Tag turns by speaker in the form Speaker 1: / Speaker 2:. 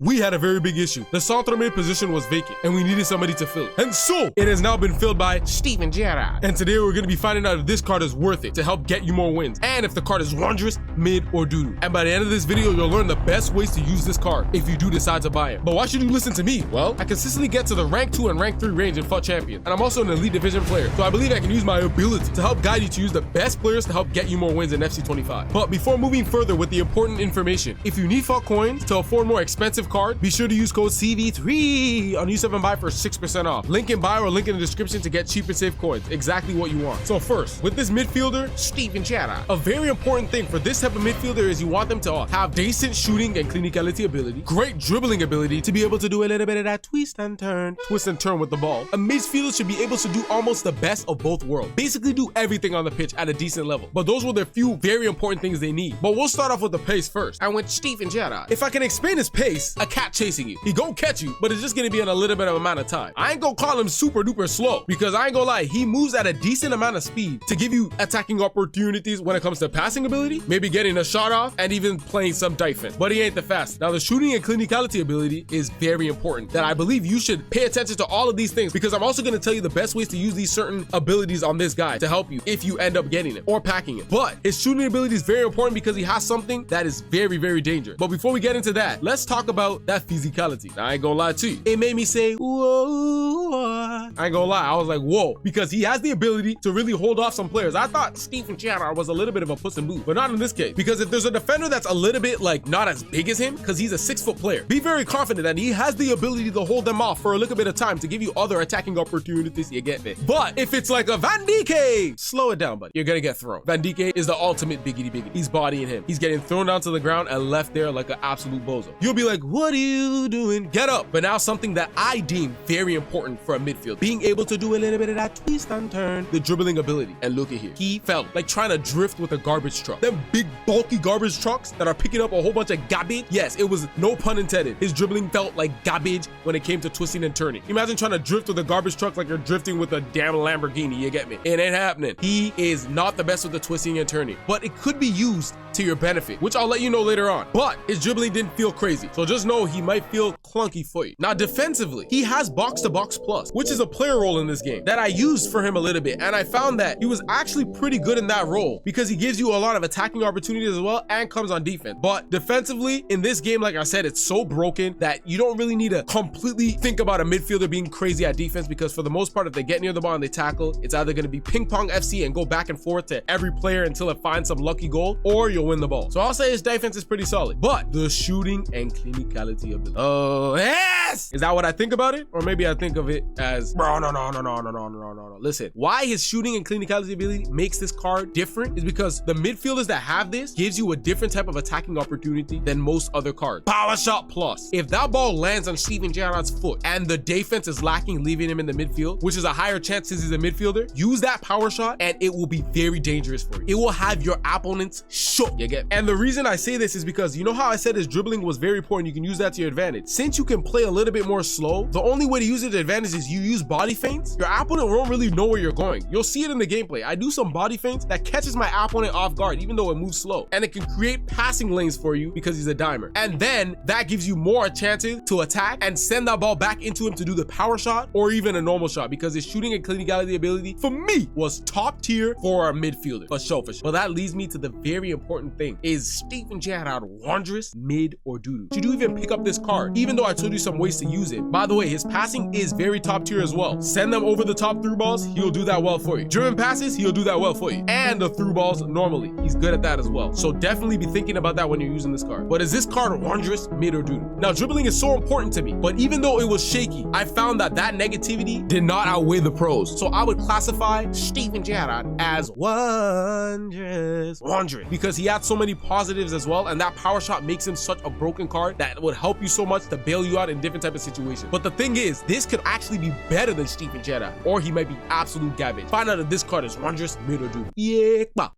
Speaker 1: we had a very big issue. The centre mid position was vacant and we needed somebody to fill it. And so it has now been filled by Steven Gerrard. And today we're going to be finding out if this card is worth it to help get you more wins and if the card is wondrous, mid, or doo-doo. And by the end of this video, you'll learn the best ways to use this card if you do decide to buy it. But why should you listen to me? Well, I consistently get to the rank 2 and rank 3 range in FUT Champion. And I'm also an elite division player. So I believe I can use my ability to help guide you to use the best players to help get you more wins in FC25. But before moving further with the important information, if you need FUT coins to afford more expensive cards, be sure to use code CV3 on U7Buy for 6% off. Link in bio or link in the description to get cheap and safe coins. Exactly what you want. So first, with this midfielder, Steven Gerrard, a very important thing for this type of midfielder is you want them to have decent shooting and clinicality ability, great dribbling ability to be able to do a little bit of that twist and turn with the ball. A midfielder should be able to do almost the best of both worlds. Basically do everything on the pitch at a decent level. But those were the few very important things they need. But we'll start off with the pace first. And with Steven Gerrard, if I can explain his pace, a cat chasing you. He gon' catch you, but it's just gonna be in a little bit of amount of time. I ain't gonna call him super duper slow because I ain't gonna lie, he moves at a decent amount of speed to give you attacking opportunities when it comes to passing ability, maybe getting a shot off, and even playing some defense. But he ain't the fastest. Now the shooting and clinicality ability is very important that I believe you should pay attention to all of these things because I'm also gonna tell you the best ways to use these certain abilities on this guy to help you if you end up getting it or packing it. But his shooting ability is very important because he has something that is very, very dangerous. But before we get into that, let's talk about that physicality. I ain't gonna lie to you. It made me say, whoa. I ain't gonna lie. I was like, whoa, because he has the ability to really hold off some players. I thought Steven Gerrard was a little bit of a puss in boot, but not in this case. Because if there's a defender that's a little bit like not as big as him, because he's a 6-foot player, be very confident that he has the ability to hold them off for a little bit of time to give you other attacking opportunities. You get it. But if it's like a Van Dijk, slow it down, buddy. You're gonna get thrown. Van Dijk is the ultimate biggity biggity. He's bodying him. He's getting thrown down to the ground and left there like an absolute bozo. You'll be like, what are you doing? Get up. But now something that I deem very important for a midfield, being able to do a little bit of that twist and turn, the dribbling ability. And look at here. He felt like trying to drift with a garbage truck. Them big bulky garbage trucks that are picking up a whole bunch of garbage. Yes, it was no pun intended. His dribbling felt like garbage when it came to twisting and turning. Imagine trying to drift with a garbage truck like you're drifting with a damn Lamborghini. You get me? It ain't happening. He is not the best with the twisting and turning, but it could be used to your benefit, which I'll let you know later on. But his dribbling didn't feel crazy. So just know he might feel clunky for you. Now defensively, he has box-to-box plus, which is a player role in this game that I used for him a little bit. And I found that he was actually pretty good in that role because he gives you a lot of attacking opportunities as well and comes on defense. But defensively in this game, like I said, it's so broken that you don't really need to completely think about a midfielder being crazy at defense because for the most part, if they get near the ball and they tackle, it's either going to be ping pong FC and go back and forth to every player until it finds some lucky goal, or you'll win the ball. So I'll say his defense is pretty solid, but the shooting and clinicality ability. Oh, yes! Is that what I think about it? Or maybe I think of it as, bro, no. Listen, why his shooting and clinicality ability makes this card different is because the midfielders that have this gives you a different type of attacking opportunity than most other cards. Power shot plus. If that ball lands on Steven Gerrard's foot and the defense is lacking, leaving him in the midfield, which is a higher chance since he's a midfielder, use that power shot and it will be very dangerous for you. It will have your opponents shook. You get me? And the reason I say this is because you know how I said his dribbling was very important. You can use that to your advantage. Since you can play a little bit more slow, the only way to use it to advantage is you use body feints. Your opponent won't really know where you're going. You'll see it in the gameplay. I do some body feints that catches my opponent off guard, even though it moves slow. And it can create passing lanes for you because he's a dimer. And then that gives you more chances to attack and send that ball back into him to do the power shot or even a normal shot because his shooting and clinicality ability for me was top tier for a midfielder. For sure. Well, that leads me to the very important thing. Is Steven Gerrard wondrous, mid, or doo-doo? Should you even pick up this card? Even though I told you some ways to use it. By the way, his passing is very top tier as well. Send them over the top through balls, he'll do that well for you. Driven passes, he'll do that well for you. And the through balls normally, he's good at that as well. So definitely be thinking about that when you're using this card. But is this card wondrous, mid, or doo-doo? Now, dribbling is so important to me, but even though it was shaky, I found that negativity did not outweigh the pros. So I would classify Steven Gerrard as wondrous because he had so many positives as well, and that power shot makes him such a broken card that would help you so much to bail you out in different type of situations. But the thing is, this could actually be better than Steven Gerrard, or he might be absolute garbage. Find out if this card is wondrous, mid, or doo-doo. Yeah.